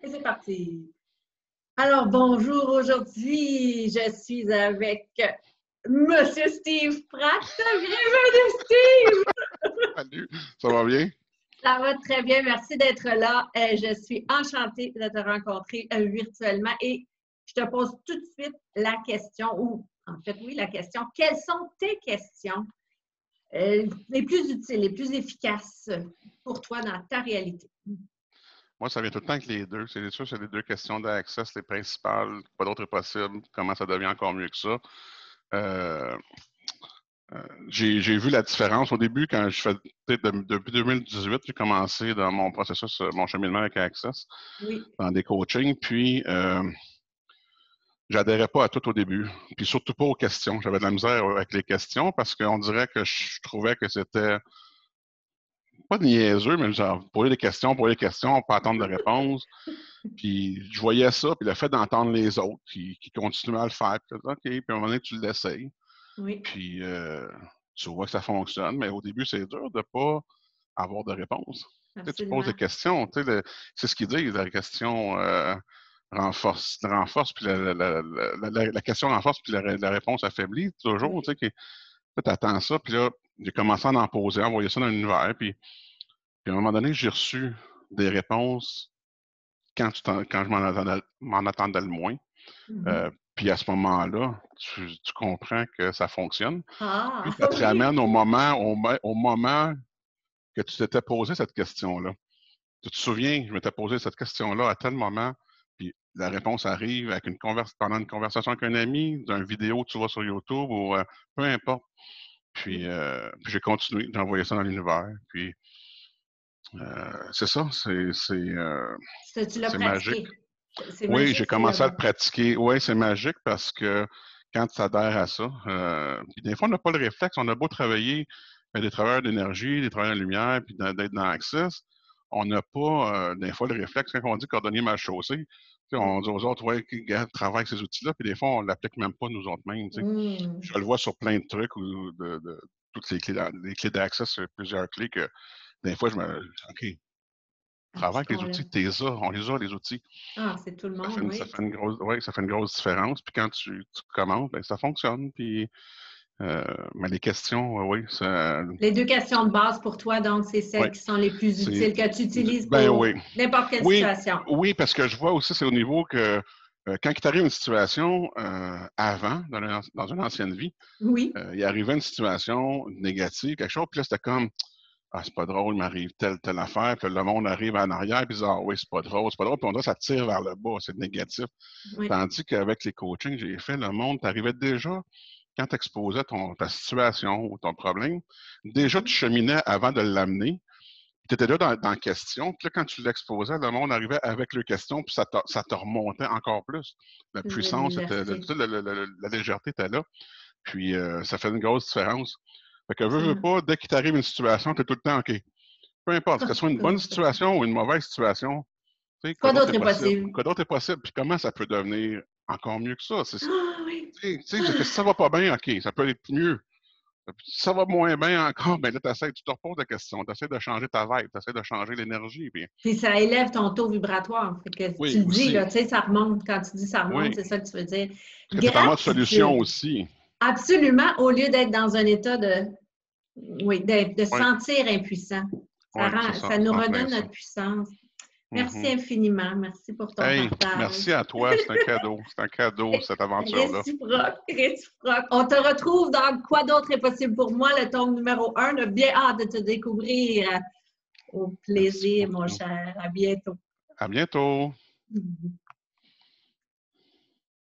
Et c'est parti. Alors, bonjour. Aujourd'hui, je suis avec Monsieur Steve Pratt. Bienvenue, Steve! Salut, ça va bien? Ça va très bien. Merci d'être là. Je suis enchantée de te rencontrer virtuellement et je te pose tout de suite la question, ou en fait, oui, la question. Quelles sont tes questions les plus utiles, les plus efficaces pour toi dans ta réalité? Moi, ça vient tout le temps avec les deux. C'est sûr, c'est les deux questions d'access, les principales. Quoi d'autre est possible? Comment ça devient encore mieux que ça? Euh, j'ai vu la différence. Au début, quand je fais, depuis 2018, j'ai commencé dans mon processus, mon cheminement avec Access, Oui. dans des coachings, puis j'adhérais pas à tout au début, puis surtout pas aux questions. J'avais de la misère avec les questions parce qu'on dirait que je trouvais que c'était pas niaiseux, mais genre, poser des questions, on peut attendre de réponses. Puis je voyais ça, puis le fait d'entendre les autres qui continuaient à le faire, puis OK, puis à un moment donné, tu l'essayes. Oui. Puis tu vois que ça fonctionne, mais au début, c'est dur de ne pas avoir de réponse. Tu poses des questions, c'est ce qu'ils disent, la question renforce, puis la question renforce, puis la réponse affaiblit toujours. Tu attends ça, puis là, j'ai commencé à en poser, à envoyer ça dans l'univers, puis à un moment donné, j'ai reçu des réponses quand je m'en attendais le moins. Puis à ce moment-là, tu comprends que ça fonctionne. Puis ça te ramène au moment que tu t'étais posé cette question-là. Tu te souviens, je m'étais posé cette question-là à tel moment, puis la réponse arrive avec pendant une conversation avec un ami, d'une vidéo que tu vois sur YouTube ou peu importe. Puis j'ai continué, j'ai envoyé ça dans l'univers. Puis c'est ça, Tu l'as c'est magique. pratiqué. C'est Oui, magique, j'ai c'est le commencé à mot. le pratiquer. Oui, c'est magique parce que quand tu adhères à ça, puis des fois, on n'a pas le réflexe. On a beau travailler, des travailleurs d'énergie, des travailleurs de lumière, puis d'être dans Access, on n'a pas, des fois, le réflexe. Quand on dit cordonnier mal chaussé, on dit aux autres, ouais, travaille avec ces outils-là, puis des fois, on ne l'applique même pas nous autres mêmes. Je le vois sur plein de trucs, ou toutes les clés d'accès, sur plusieurs clés, que des fois, OK, travaille avec les outils, on les a, les outils. Ah, c'est tout le monde, oui. Ça fait une grosse différence. Puis quand tu commences, ben, ça fonctionne. Puis, mais les questions, oui, ça. Les deux questions de base pour toi, donc, c'est celles Oui, qui sont les plus utiles, que tu utilises ben pour oui. n'importe quelle Oui, situation. oui, parce que je vois aussi, c'est au niveau que quand il t'arrive une situation avant, dans une ancienne vie, Oui. il arrivait une situation négative, quelque chose, puis là, c'était comme. Ah, c'est pas drôle, il m'arrive telle affaire, puis le monde arrive en arrière, puis dit ah oui, c'est pas drôle, puis on dirait que ça tire vers le bas, c'est négatif. Oui. Tandis qu'avec les coachings que j'ai fait, le monde, t'arrivait déjà, quand tu exposais ta situation ou ton problème, déjà tu cheminais avant de l'amener, tu étais là dans la question, puis là, quand tu l'exposais, le monde arrivait avec les questions, puis ça te remontait encore plus. La puissance, la légèreté était là, puis ça fait une grosse différence. Fait que veux pas, dès qu'il t'arrive une situation, tu es tout le temps OK. Peu importe, que ce soit une bonne situation ou une mauvaise situation, tu sais, Quoi d'autre est possible? quoi d'autre est possible, puis comment ça peut devenir encore mieux que ça? Ah oui. Tu sais, que si ça va pas bien, OK, ça peut être mieux. Si ça va moins bien encore, ben là, tu te reposes la question, tu essaies de changer ta vibe, tu essaies de changer l'énergie. Puis ça élève ton taux vibratoire. Fait que tu Oui, le dis, là, aussi. tu sais, ça remonte. Quand tu dis ça remonte, Oui. c'est ça que tu veux dire. Parce que tu es en mode solution Gratitude. aussi. Absolument, au lieu d'être dans un état de, oui, de Oui, sentir impuissant. oui, c'est ça, Ça nous c'est en plein redonne ça. notre puissance. Merci Mm-hmm. infiniment. Merci pour ton Hey, partage. merci à toi, c'est un cadeau. C'est un cadeau, cette aventure-là. Réciproque, réciproque. On te retrouve dans Quoi d'autre est possible pour moi, le tome numéro 1. On a bien hâte de te découvrir. Au Merci plaisir, mon beaucoup. cher. À bientôt. À bientôt.